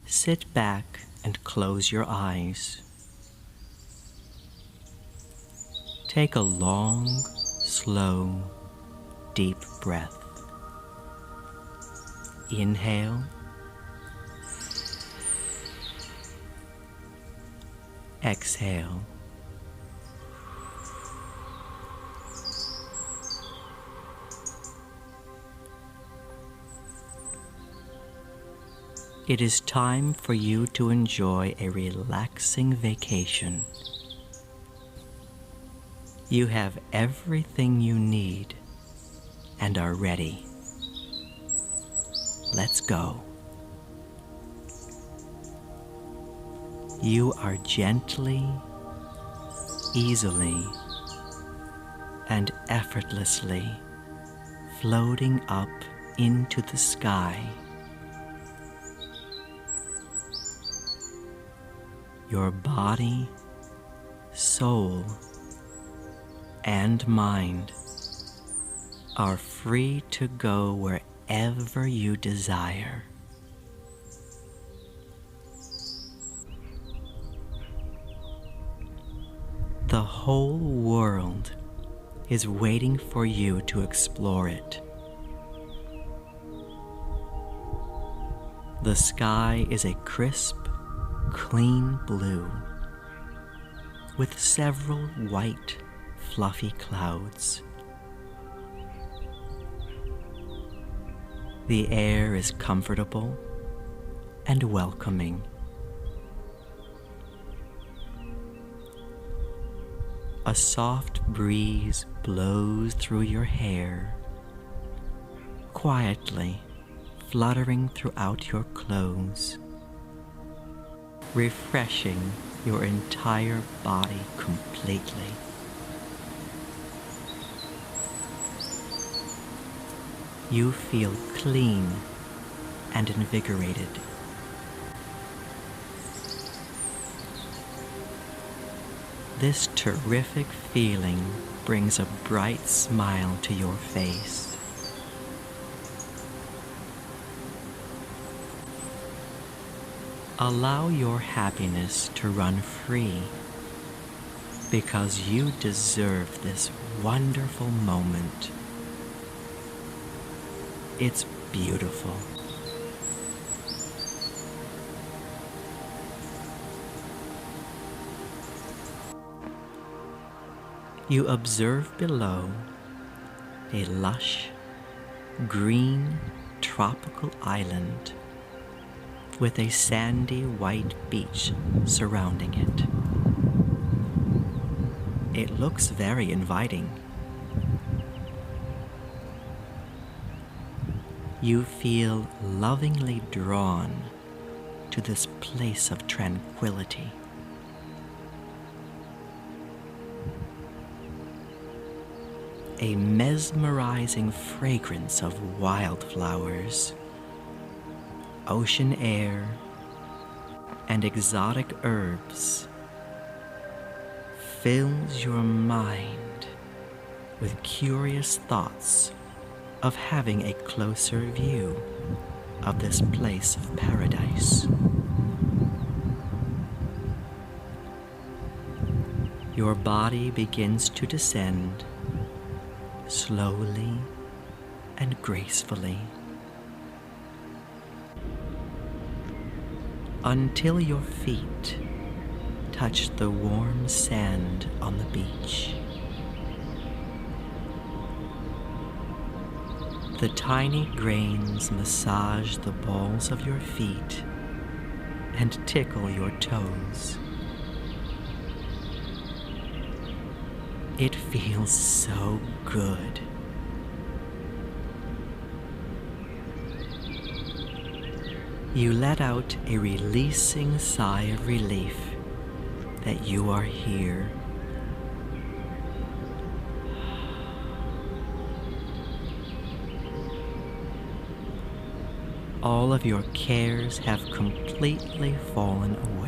Sit back and close your eyes. Take a long, slow, deep breath. Inhale. Exhale. It is time for you to enjoy a relaxing vacation. You have everything you need and are ready. Let's go. You are gently, easily, and effortlessly floating up into the sky. Your body, soul, and mind are free to go wherever you desire. The whole world is waiting for you to explore it. The sky is a crisp, clean blue, with several white, fluffy clouds. The air is comfortable and welcoming. A soft breeze blows through your hair, quietly fluttering throughout your clothes, refreshing your entire body completely. You feel clean and invigorated. This terrific feeling brings a bright smile to your face. Allow your happiness to run free, because you deserve this wonderful moment. It's beautiful. You observe below a lush, green, tropical island with a sandy white beach surrounding it. It looks very inviting. You feel lovingly drawn to this place of tranquility. A mesmerizing fragrance of wildflowers, ocean air, and exotic herbs fills your mind with curious thoughts of having a closer view of this place of paradise. Your body begins to descend slowly and gracefully until your feet touch the warm sand on the beach. The tiny grains massage the balls of your feet and tickle your toes. It feels so good. You let out a releasing sigh of relief that you are here. All of your cares have completely fallen away.